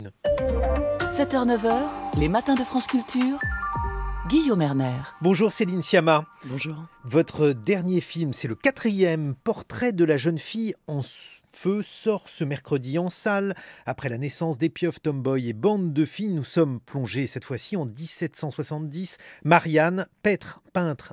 7h-9h, les matins de France Culture, Guillaume Erner. Bonjour Céline Sciamma. Bonjour. Votre dernier film, c'est le 4e, Portrait de la jeune fille en feu, sort ce mercredi en salle. Après la naissance des pieuvres Tomboy et Bande de filles, nous sommes plongés cette fois-ci en 1770. Marianne, peintre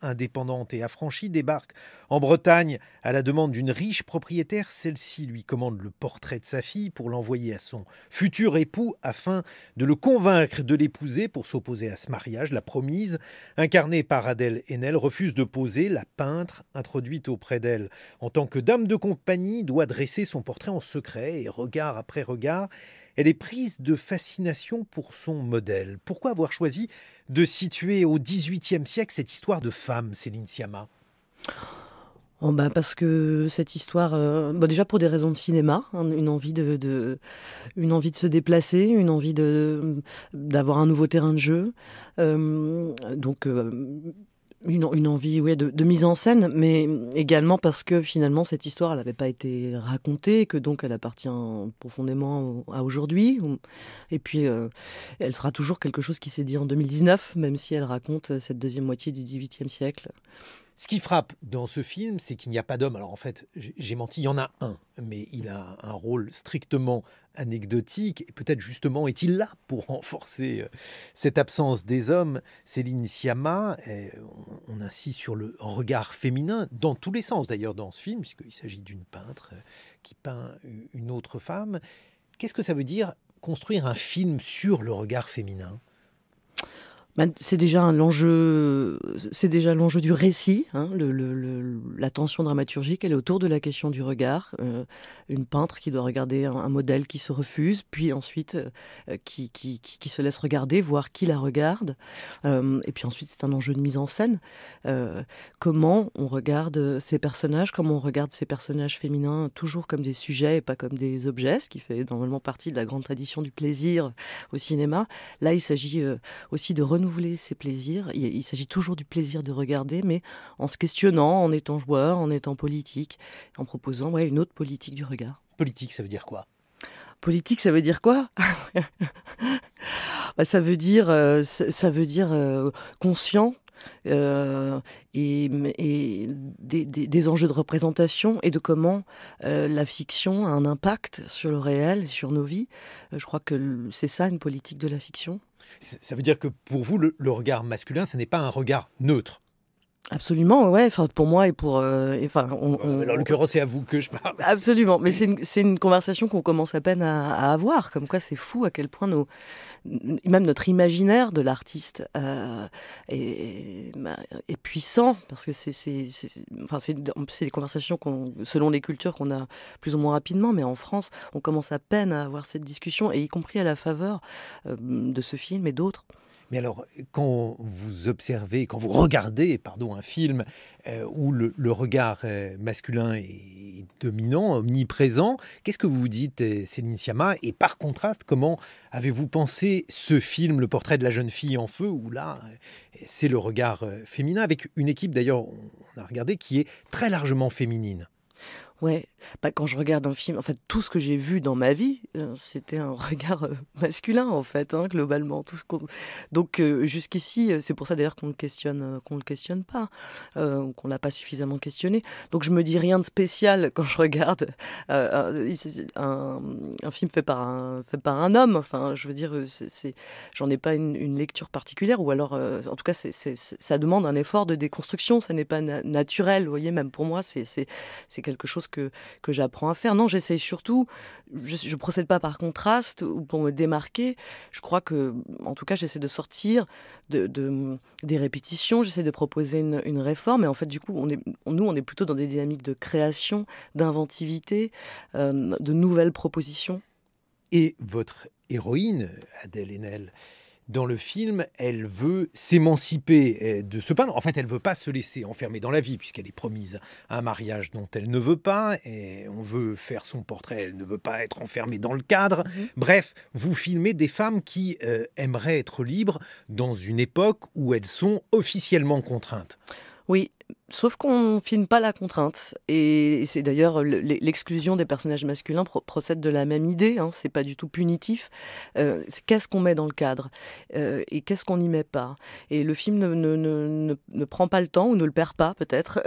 indépendante et affranchie, débarque en Bretagne à la demande d'une riche propriétaire. Celle-ci lui commande le portrait de sa fille pour l'envoyer à son futur époux afin de le convaincre de l'épouser pour s'opposer à ce mariage. La promise, incarnée par Adèle Haenel, refuse de poser. La peintre, introduite auprès d'elle en tant que dame de compagnie, doit dresser son portrait en secret et regard après regard, elle est prise de fascination pour son modèle. Pourquoi avoir choisi de situer au XVIIIe siècle cette histoire de femme, Céline Sciamma ? Parce que cette histoire, déjà pour des raisons de cinéma, hein, une envie de se déplacer, une envie d'avoir un nouveau terrain de jeu, une envie de mise en scène, mais également parce que finalement cette histoire elle n'avait pas été racontée, que donc elle appartient profondément à aujourd'hui. Et puis elle sera toujours quelque chose qui s'est dit en 2019, même si elle raconte cette deuxième moitié du XVIIIe siècle. Ce qui frappe dans ce film, c'est qu'il n'y a pas d'homme. Alors en fait, j'ai menti, il y en a un, mais il a un rôle strictement anecdotique. Et peut-être justement est-il là pour renforcer cette absence des hommes. Céline Sciamma, on insiste sur le regard féminin, dans tous les sens d'ailleurs dans ce film, puisqu'il s'agit d'une peintre qui peint une autre femme. Qu'est-ce que ça veut dire construire un film sur le regard féminin ? C'est déjà l'enjeu du récit, hein, la tension dramaturgique, elle est autour de la question du regard. Une peintre qui doit regarder un modèle qui se refuse, puis ensuite qui se laisse regarder, voir qui la regarde. Et puis ensuite, c'est un enjeu de mise en scène. Comment on regarde ces personnages, comment on regarde ces personnages féminins toujours comme des sujets et pas comme des objets, ce qui fait normalement partie de la grande tradition du plaisir au cinéma. Là, il s'agit aussi de renouveler ses plaisirs. Il s'agit toujours du plaisir de regarder, mais en se questionnant, en étant joueur, en étant politique, en proposant une autre politique du regard. Politique, ça veut dire quoi ? Politique, ça veut dire quoi ? Ça veut dire conscient. Et des enjeux de représentation et de comment la fiction a un impact sur le réel, sur nos vies. Je crois que c'est ça une politique de la fiction. Ça veut dire que pour vous, le regard masculin, ce n'est pas un regard neutre. Absolument, ouais. Enfin, pour moi et pour... En l'occurrence, c'est à vous que je parle. Absolument, mais c'est une conversation qu'on commence à peine à avoir. Comme quoi, c'est fou à quel point même notre imaginaire de l'artiste est puissant. Parce que c'est des conversations, selon les cultures, qu'on a plus ou moins rapidement. Mais en France, on commence à peine à avoir cette discussion, et y compris à la faveur de ce film et d'autres. Mais alors, quand vous observez, quand vous regardez, un film où le regard masculin est dominant, omniprésent, qu'est-ce que vous vous dites, Céline Sciamma ? Et par contraste, comment avez-vous pensé ce film, Le portrait de la jeune fille en feu, où là, c'est le regard féminin, avec une équipe d'ailleurs, on a regardé, qui est très largement féminine ? Ouais, quand je regarde un film, en fait, tout ce que j'ai vu dans ma vie, c'était un regard masculin, en fait, hein, globalement. Donc, jusqu'ici, c'est pour ça d'ailleurs qu'on le questionne pas, qu'on l'a pas suffisamment questionné. Donc, je me dis rien de spécial quand je regarde un film fait par un homme. Enfin, je veux dire, j'en ai pas une lecture particulière, ou alors, en tout cas, ça demande un effort de déconstruction. Ça n'est pas naturel, vous voyez. Même pour moi, c'est quelque chose que j'apprends à faire. Non, j'essaie surtout, je procède pas par contraste ou pour me démarquer. Je crois que, en tout cas, j'essaie de sortir des répétitions, j'essaie de proposer une réforme. Et en fait, du coup, on est plutôt dans des dynamiques de création, d'inventivité, de nouvelles propositions. Et votre héroïne, Adèle Haenel, dans le film, elle veut s'émanciper de ce peintre. En fait, elle ne veut pas se laisser enfermer dans la vie, puisqu'elle est promise à un mariage dont elle ne veut pas, et on veut faire son portrait, elle ne veut pas être enfermée dans le cadre. Bref, vous filmez des femmes qui aimeraient être libres dans une époque où elles sont officiellement contraintes. Oui, Sauf qu'on ne filme pas la contrainte. Et c'est d'ailleurs l'exclusion des personnages masculins procède de la même idée. Hein, c'est pas du tout punitif. C'est qu'est-ce qu'on met dans le cadre et qu'est-ce qu'on n'y met pas. Et le film ne prend pas le temps, ou ne le perd pas peut-être,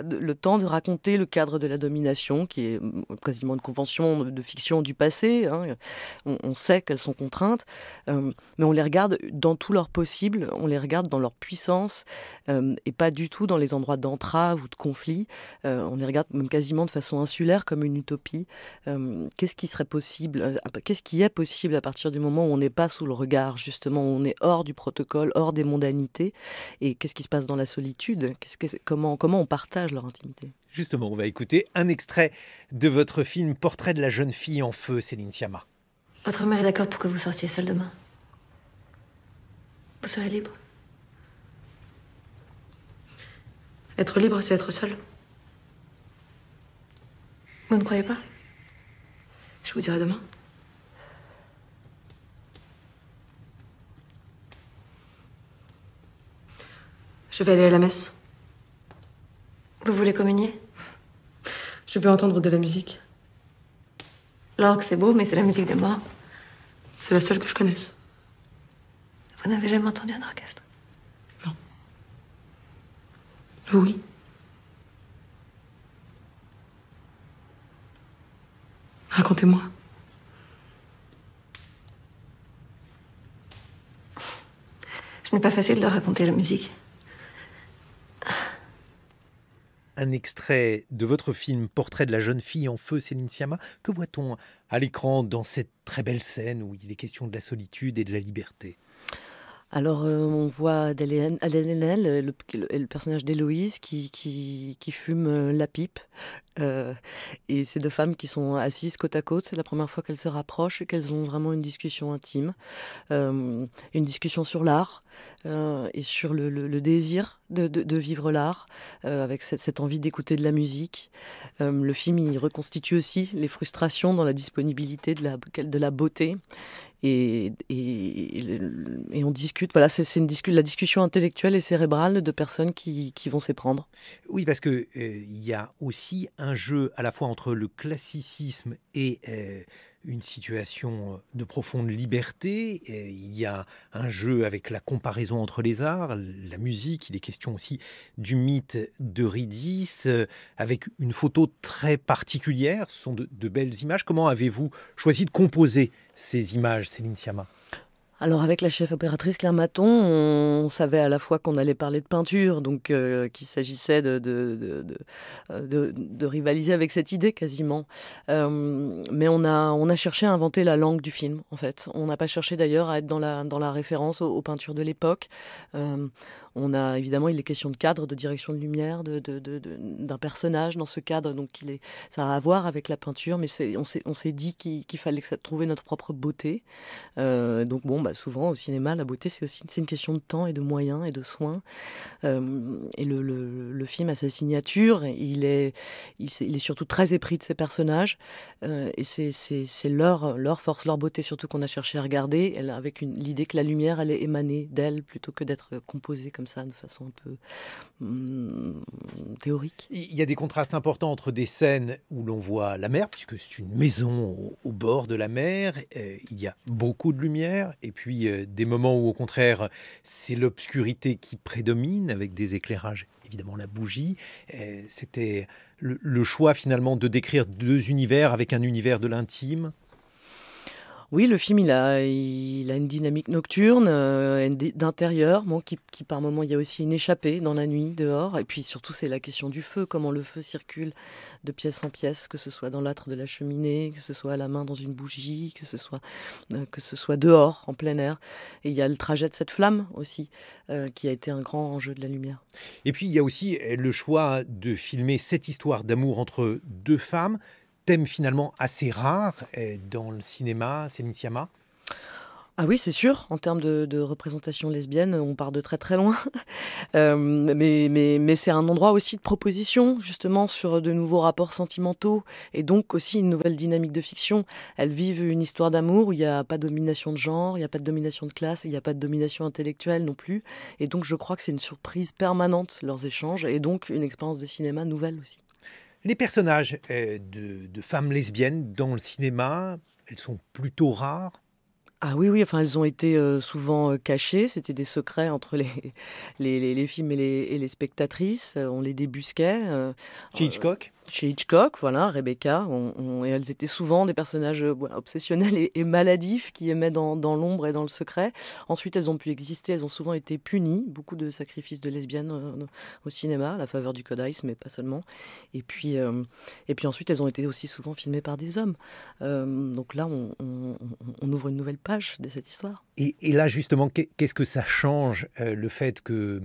le temps de raconter le cadre de la domination, qui est quasiment une convention de fiction du passé. Hein. On sait qu'elles sont contraintes, mais on les regarde dans tout leur possible, on les regarde dans leur puissance, et pas du tout dans les endroits d'entrave ou de conflit. On les regarde même quasiment de façon insulaire, comme une utopie. Qu'est-ce qui serait possible, qu'est-ce qui est possible à partir du moment où on n'est pas sous le regard, justement, où on est hors du protocole, hors des mondanités, et qu'est-ce qui se passe dans la solitude, comment on partage leur intimité. Justement, on va écouter un extrait de votre film Portrait de la jeune fille en feu, Céline Sciamma. Votre mère est d'accord pour que vous sortiez seule demain. Vous serez libre. Être libre, c'est être seul. Vous ne croyez pas? Je vous dirai demain. Je vais aller à la messe. Vous voulez communier? Je veux entendre de la musique. L'orgue, c'est beau, mais c'est la musique des morts. C'est la seule que je connaisse. Vous n'avez jamais entendu un orchestre? Non. Oui. Racontez-moi. Ce n'est pas facile de raconter la musique. Un extrait de votre film Portrait de la jeune fille en feu, Céline Sciamma. Que voit-on à l'écran dans cette très belle scène où il est question de la solitude et de la liberté? Alors, on voit Adèle Haenel, le personnage d'Héloïse, qui fume la pipe. Et ces deux femmes qui sont assises côte à côte. C'est la première fois qu'elles se rapprochent et qu'elles ont vraiment une discussion intime. Une discussion sur l'art et sur le désir de vivre l'art, avec cette envie d'écouter de la musique. Le film, il reconstitue aussi les frustrations dans la disponibilité de la beauté. Et on discute, voilà, c'est la discussion intellectuelle et cérébrale de personnes qui vont s'éprendre. Oui, parce que il y a aussi un jeu à la fois entre le classicisme et une situation de profonde liberté. Et il y a un jeu avec la comparaison entre les arts, la musique. Il est question aussi du mythe d'Eurydice, avec une photo très particulière. Ce sont de belles images. Comment avez-vous choisi de composer ces images, Céline Sciamma? Alors avec la chef opératrice Claire Maton, on savait à la fois qu'on allait parler de peinture, donc qu'il s'agissait de rivaliser avec cette idée quasiment. Mais on a cherché à inventer la langue du film, en fait. On n'a pas cherché d'ailleurs à être dans la référence aux peintures de l'époque. Évidemment, il est question de cadre, de direction de lumière, d'un personnage dans ce cadre, donc ça a à voir avec la peinture, mais on s'est dit qu'il fallait trouver notre propre beauté. Donc souvent au cinéma, la beauté c'est une question de temps et de moyens et de soins. Et le film a sa signature. Il est surtout très épris de ses personnages. Et c'est leur force, leur beauté surtout qu'on a cherché à regarder, avec l'idée que la lumière allait émaner d'elle plutôt que d'être composée comme ça de façon un peu théorique. Il y a des contrastes importants entre des scènes où l'on voit la mer, puisque c'est une maison au bord de la mer, il y a beaucoup de lumière, et puis des moments où au contraire c'est l'obscurité qui prédomine, avec des éclairages, évidemment la bougie. C'était le choix finalement de décrire deux univers avec un univers de l'intime. Oui, le film, il a une dynamique nocturne, d'intérieur, qui par moments, il y a aussi une échappée dans la nuit, dehors. Et puis surtout, c'est la question du feu, comment le feu circule de pièce en pièce, que ce soit dans l'âtre de la cheminée, que ce soit à la main dans une bougie, que ce soit dehors, en plein air. Et il y a le trajet de cette flamme aussi, qui a été un grand enjeu de la lumière. Et puis, il y a aussi le choix de filmer cette histoire d'amour entre deux femmes, thème finalement assez rare dans le cinéma, Céline Sciamma. Ah oui, c'est sûr, en termes de représentation lesbienne, on part de très très loin. Mais c'est un endroit aussi de proposition, justement, sur de nouveaux rapports sentimentaux et donc aussi une nouvelle dynamique de fiction. Elles vivent une histoire d'amour où il n'y a pas de domination de genre, il n'y a pas de domination de classe, il n'y a pas de domination intellectuelle non plus. Et donc je crois que c'est une surprise permanente, leurs échanges, et donc une expérience de cinéma nouvelle aussi. Les personnages de femmes lesbiennes dans le cinéma, elles sont plutôt rares. Ah oui, oui, enfin, elles ont été souvent cachées. C'était des secrets entre les films et les spectatrices. On les débusquait. Chez Hitchcock, Chez Hitchcock, voilà, Rebecca. Et elles étaient souvent des personnages voilà, obsessionnels et maladifs qui aimaient dans l'ombre et dans le secret. Ensuite, elles ont pu exister. Elles ont souvent été punies. Beaucoup de sacrifices de lesbiennes au cinéma, à la faveur du Kodáisme, mais pas seulement. Et puis ensuite, elles ont été aussi souvent filmées par des hommes. Donc là, on ouvre une nouvelle page de cette histoire. et là justement, qu'est-ce que ça change le fait que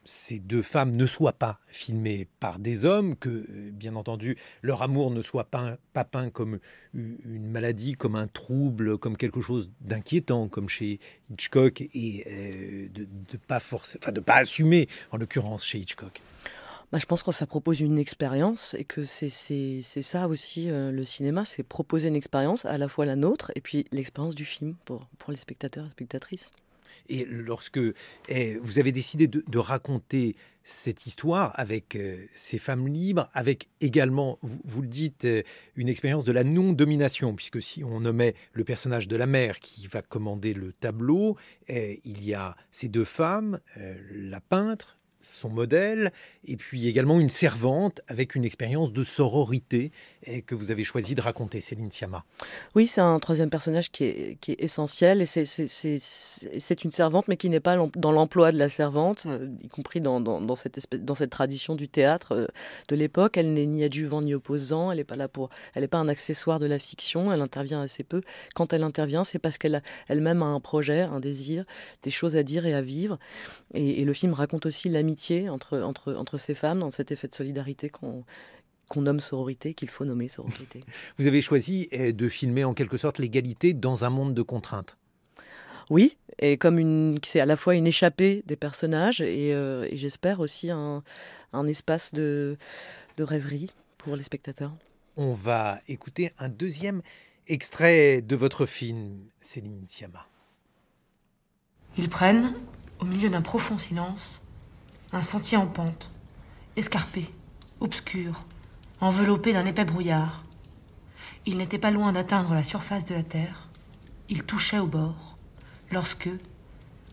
ces deux femmes ne soient pas filmées par des hommes, que bien entendu leur amour ne soit pas peint comme une maladie, comme un trouble, comme quelque chose d'inquiétant, comme chez Hitchcock, et de pas forcer, enfin de pas assumer en l'occurrence chez Hitchcock. Bah, je pense que ça propose une expérience et que c'est ça aussi le cinéma, c'est proposer une expérience, à la fois la nôtre et puis l'expérience du film pour les spectateurs et spectatrices. Et lorsque vous avez décidé de raconter cette histoire avec ces femmes libres, avec également, vous le dites, une expérience de la non-domination, puisque si on nommait le personnage de la mère qui va commander le tableau, il y a ces deux femmes, la peintre, son modèle, et puis également une servante avec une expérience de sororité que vous avez choisi de raconter, Céline Sciamma. Oui, c'est un troisième personnage qui est essentiel et c'est une servante mais qui n'est pas dans l'emploi de la servante, y compris dans cette tradition du théâtre de l'époque. Elle n'est ni adjuvant ni opposant, elle n'est pas un accessoire de la fiction, elle intervient assez peu. Quand elle intervient, c'est parce qu'elle elle-même a un projet, un désir, des choses à dire et à vivre. Et le film raconte aussi l'amitié entre ces femmes dans cet effet de solidarité qu'on nomme sororité, qu'il faut nommer sororité. Vous avez choisi de filmer en quelque sorte l'égalité dans un monde de contraintes. Oui, et c'est à la fois une échappée des personnages et j'espère aussi un espace de rêverie pour les spectateurs. On va écouter un deuxième extrait de votre film, Céline Sciamma. Ils prennent, au milieu d'un profond silence, un sentier en pente, escarpé, obscur, enveloppé d'un épais brouillard. Ils n'étaient pas loin d'atteindre la surface de la terre. Ils touchaient au bord, lorsque,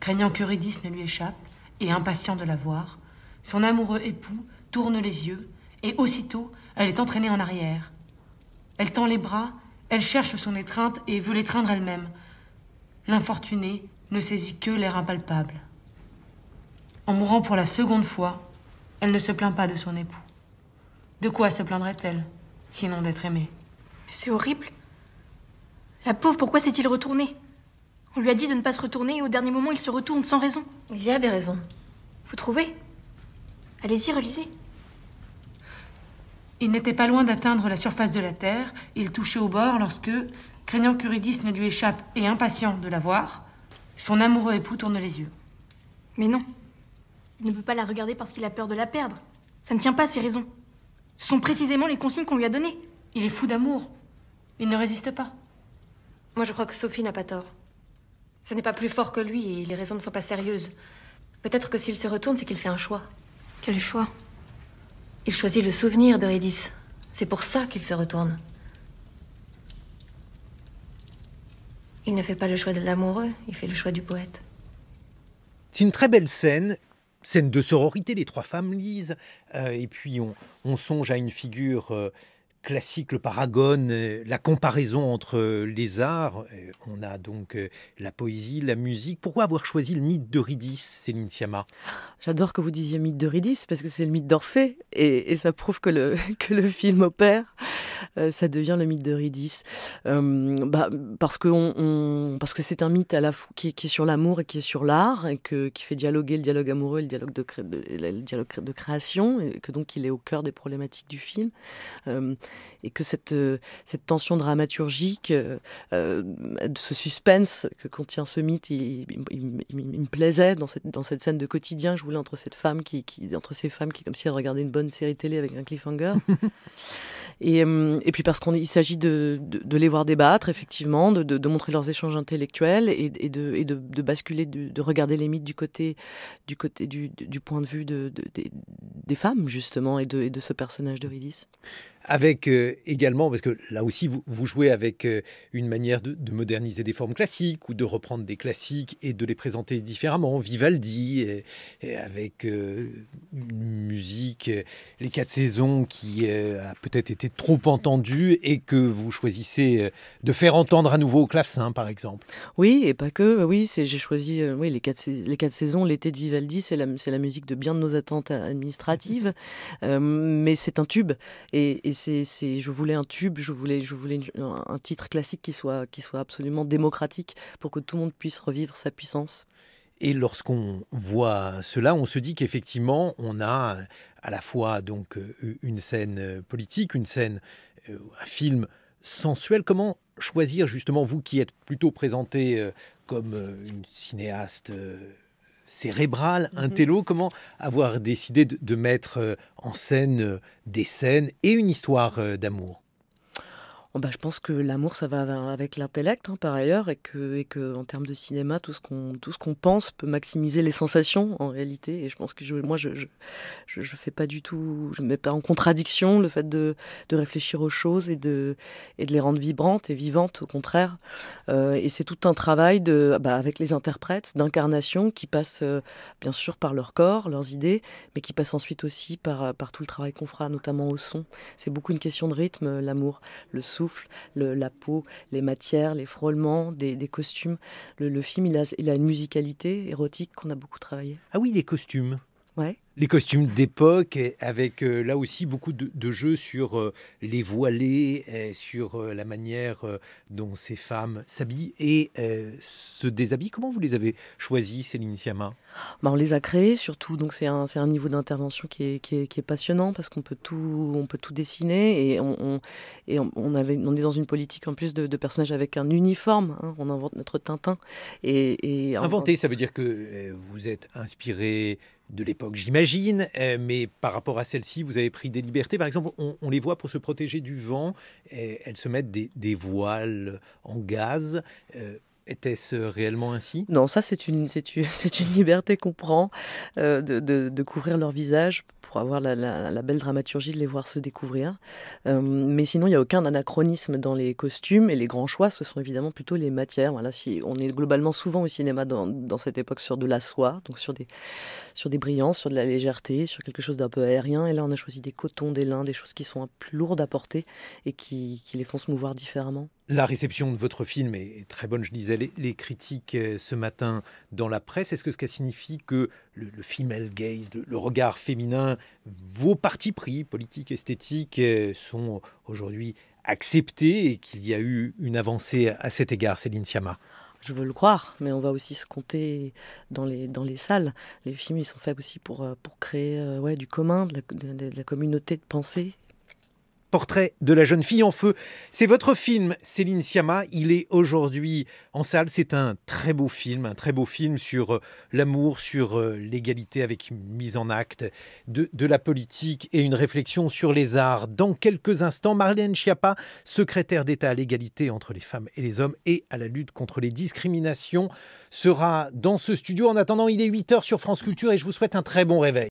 craignant qu'Eurydice ne lui échappe, et impatient de la voir, son amoureux époux tourne les yeux, et aussitôt, elle est entraînée en arrière. Elle tend les bras, elle cherche son étreinte et veut l'étreindre elle-même. L'infortunée ne saisit que l'air impalpable. En mourant pour la seconde fois, elle ne se plaint pas de son époux. De quoi se plaindrait-elle, sinon d'être aimée? C'est horrible. La pauvre, pourquoi s'est-il retourné? On lui a dit de ne pas se retourner et au dernier moment, il se retourne sans raison. Il y a des raisons. Vous trouvez? Allez-y, relisez. Il n'était pas loin d'atteindre la surface de la terre. Il touchait au bord lorsque, craignant qu'Eurydice ne lui échappe et impatient de la voir, son amoureux époux tourne les yeux. Mais non. Il ne peut pas la regarder parce qu'il a peur de la perdre. Ça ne tient pas, ces raisons. Ce sont précisément les consignes qu'on lui a données. Il est fou d'amour. Il ne résiste pas. Moi, je crois que Sophie n'a pas tort. Ce n'est pas plus fort que lui et les raisons ne sont pas sérieuses. Peut-être que s'il se retourne, c'est qu'il fait un choix. Quel choix? Il choisit le souvenir d'Eurydice. C'est pour ça qu'il se retourne. Il ne fait pas le choix de l'amoureux, il fait le choix du poète. C'est une très belle scène de sororité, les trois femmes lisent, et puis on songe à une figure classique, le paragone, la comparaison entre les arts. On a donc la poésie, la musique. Pourquoi avoir choisi le mythe d'Eurydice, Céline Sciamma? J'adore que vous disiez mythe d'Eurydice parce que c'est le mythe d'Orphée et ça prouve que le film opère. Ça devient le mythe d'Eurydice. Parce que c'est un mythe à la fois qui est sur l'amour et qui est sur l'art et qui fait dialoguer le dialogue amoureux et le dialogue de création et que donc il est au cœur des problématiques du film. et que cette tension dramaturgique, ce suspense que contient ce mythe, il me plaisait dans cette scène de quotidien que je voulais entre entre ces femmes qui, comme si elles regardaient une bonne série télé avec un cliffhanger. Et puis parce qu'il s'agit de les voir débattre, effectivement, de montrer leurs échanges intellectuels et de basculer, de regarder les mythes du point de vue des femmes, justement, et de ce personnage d'Eurydice. Avec également, parce que là aussi vous jouez avec une manière de moderniser des formes classiques ou de reprendre des classiques et de les présenter différemment. Vivaldi, et avec une musique, les 4 saisons qui a peut-être été trop entendue et que vous choisissez de faire entendre à nouveau au clavecin, par exemple. Oui, et pas que. Oui, j'ai choisi les 4 saisons. L'été de Vivaldi, c'est la musique de bien de nos attentes administratives, mais c'est un tube et je voulais un tube, je voulais un titre classique qui soit absolument démocratique pour que tout le monde puisse revivre sa puissance. Et lorsqu'on voit cela, on se dit qu'effectivement, on a à la fois donc une scène politique, un film sensuel. Comment choisir justement, vous qui êtes plutôt présenté comme une cinéaste cérébrale, intello, comment avoir décidé de mettre en scène des scènes et une histoire d'amour? Je pense que l'amour, ça va avec l'intellect, par ailleurs, et que en termes de cinéma, tout ce qu'on pense peut maximiser les sensations, en réalité. Et je pense que je fais pas du tout, je mets pas en contradiction le fait de réfléchir aux choses et de les rendre vibrantes et vivantes, au contraire. Et c'est tout un travail avec les interprètes, d'incarnation, qui passe bien sûr par leur corps, leurs idées, mais qui passe ensuite aussi par tout le travail qu'on fera, notamment au son. C'est beaucoup une question de rythme, l'amour, le souffle, la peau, les matières, les frôlements, des costumes. Le film, il a une musicalité érotique qu'on a beaucoup travaillé. Ah oui, les costumes. Ouais. Les costumes d'époque, avec là aussi beaucoup de jeux sur les voilées, sur la manière dont ces femmes s'habillent et se déshabillent. Comment vous les avez choisis, Céline Sciamma? On les a créés surtout, donc c'est un niveau d'intervention qui est passionnant parce qu'on peut tout dessiner et on est dans une politique en plus de personnages avec un uniforme. On invente notre Tintin. Inventer, ça veut dire que vous êtes inspiré de l'époque, j'imagine, mais par rapport à celle-ci, vous avez pris des libertés. Par exemple, on les voit pour se protéger du vent, elles se mettent des voiles en gaz. Était-ce réellement ainsi? Non, ça c'est une liberté qu'on prend de couvrir leur visage pour avoir la belle dramaturgie de les voir se découvrir. Mais sinon, il n'y a aucun anachronisme dans les costumes et les grands choix, ce sont évidemment plutôt les matières. Voilà, on est globalement souvent au cinéma dans cette époque sur de la soie, donc sur des brillances, sur de la légèreté, sur quelque chose d'un peu aérien. Et là, on a choisi des cotons, des lins, des choses qui sont plus lourdes à porter et qui les font se mouvoir différemment. La réception de votre film est très bonne, je disais les critiques ce matin dans la presse. Est-ce que ça signifie que le female gaze, le regard féminin, vos partis pris, politiques, esthétiques, sont aujourd'hui acceptés et qu'il y a eu une avancée à cet égard, Céline Sciamma? Je veux le croire, mais on va aussi se compter dans les salles. Les films, ils sont faits aussi pour créer du commun, de la communauté de pensée. Portrait de la jeune fille en feu. C'est votre film, Céline Sciamma. Il est aujourd'hui en salle. C'est un très beau film sur l'amour, sur l'égalité avec une mise en acte de la politique et une réflexion sur les arts. Dans quelques instants, Marlène Schiappa, secrétaire d'État à l'égalité entre les femmes et les hommes et à la lutte contre les discriminations, sera dans ce studio. En attendant, il est 8h sur France Culture et je vous souhaite un très bon réveil.